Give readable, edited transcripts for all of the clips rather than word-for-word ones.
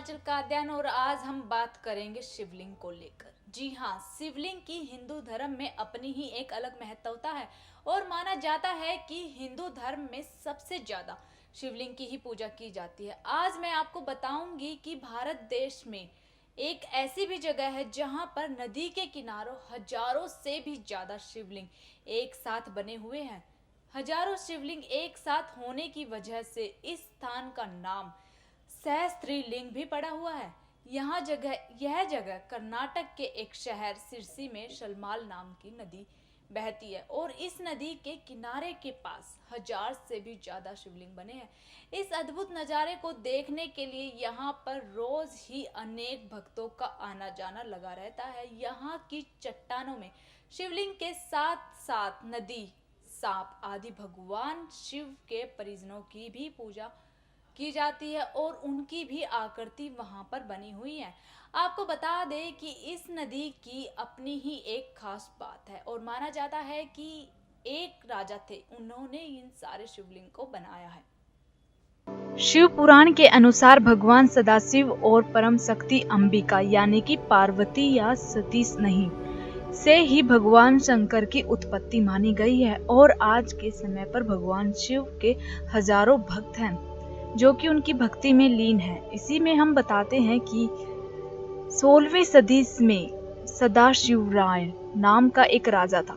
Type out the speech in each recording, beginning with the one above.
हिमाचल का अध्ययन और आज हम बात करेंगे शिवलिंग को लेकर। जी हाँ, शिवलिंग की हिंदू धर्म में अपनी ही एक अलग महत्वता है और माना जाता है कि हिंदू धर्म में सबसे ज्यादा शिवलिंग की ही पूजा की जाती है। आज मैं आपको बताऊंगी कि भारत देश में एक ऐसी भी जगह है जहां पर नदी के किनारों हजारों से भी ज्यादा शिवलिंग एक साथ बने हुए हैं। हजारों शिवलिंग एक साथ होने की वजह से इस स्थान का नाम सहस्त्रलिंग भी पड़ा हुआ है। यह जगह कर्नाटक के एक शहर सिरसी में शलमाल नाम की नदी बहती है और इस नदी के किनारे के पास हजार से भी ज्यादा शिवलिंग बने हैं। इस अद्भुत नज़ारे को देखने के लिए यहाँ पर रोज ही अनेक भक्तों का आना जाना लगा रहता है। यहाँ की चट्टानों में शिवलिंग के साथ साथ नदी, सांप आदि भगवान शिव के परिजनों की भी पूजा की जाती है और उनकी भी आकृति वहां पर बनी हुई है। आपको बता दें कि इस नदी की अपनी ही एक खास बात है और माना जाता है कि एक राजा थे, उन्होंने इन सारे शिवलिंग को बनाया है। शिव पुराण के अनुसार भगवान सदाशिव और परम शक्ति अंबिका यानी कि पार्वती या सती नहीं से ही भगवान शंकर की उत्पत्ति मानी गई है और आज के समय पर भगवान शिव के हजारों भक्त हैं जो कि उनकी भक्ति में लीन है। इसी में हम बताते हैं कि 16वीं सदी में सदाशिवराय नाम का एक राजा था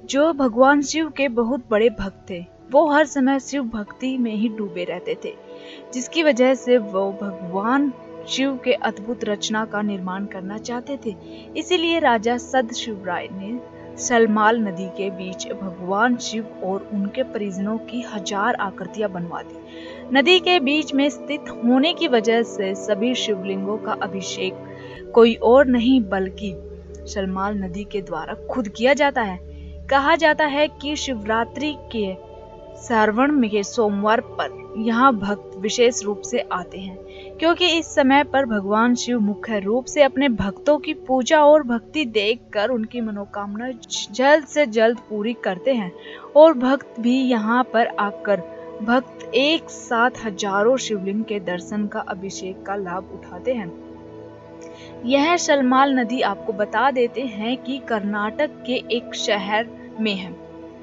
जो भगवान शिव के बहुत बड़े भक्त थे। वो हर समय शिव भक्ति में ही डूबे रहते थे, जिसकी वजह से वो भगवान शिव के अद्भुत रचना का निर्माण करना चाहते थे। इसीलिए राजा सदाशिवराय ने शलमाल नदी के बीच भगवान शिव और उनके परिजनों की हजार आकृतियां बनवा दी। नदी के बीच में स्थित होने की वजह से सभी शिवलिंगों का अभिषेक कोई और नहीं बल्कि शलमाल नदी के द्वारा खुद किया जाता है। कहा जाता है कि शिवरात्रि के श्रावण के सोमवार पर यहाँ भक्त विशेष रूप से आते हैं क्योंकि इस समय पर भगवान शिव मुख्य रूप से अपने भक्तों की पूजा और भक्ति देखकर उनकी मनोकामना जल्द से जल्द पूरी करते हैं और भक्त भी यहाँ पर आकर भक्त एक साथ हजारों शिवलिंग के दर्शन का अभिषेक का लाभ उठाते हैं। यह शलमाल नदी आपको बता देते हैं कि कर्नाटक के एक शहर में है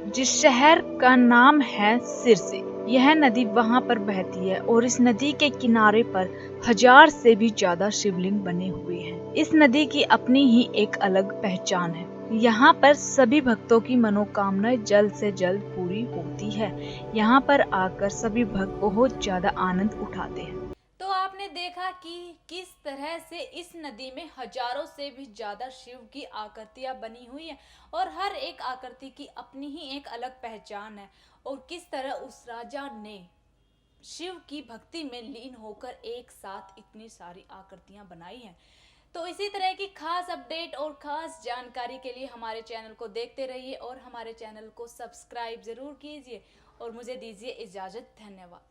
जिस शहर का नाम है सिरसी। यह नदी वहां पर बहती है और इस नदी के किनारे पर हजार से भी ज्यादा शिवलिंग बने हुए हैं। इस नदी की अपनी ही एक अलग पहचान है। यहाँ पर सभी भक्तों की मनोकामनाएं जल्द से जल्द पूरी होती है। यहाँ पर आकर सभी भक्त बहुत ज्यादा आनंद उठाते हैं। तो आपने देखा कि किस तरह से इस नदी में हजारों से भी ज्यादा शिव की आकृतियां बनी हुई हैं और हर एक आकृति की अपनी ही एक अलग पहचान है और किस तरह उस राजा ने शिव की भक्ति में लीन होकर एक साथ इतनी सारी आकृतियां बनाई हैं। तो इसी तरह की खास अपडेट और खास जानकारी के लिए हमारे चैनल को देखते रहिए और हमारे चैनल को सब्सक्राइब जरूर कीजिए और मुझे दीजिए इजाजत। धन्यवाद।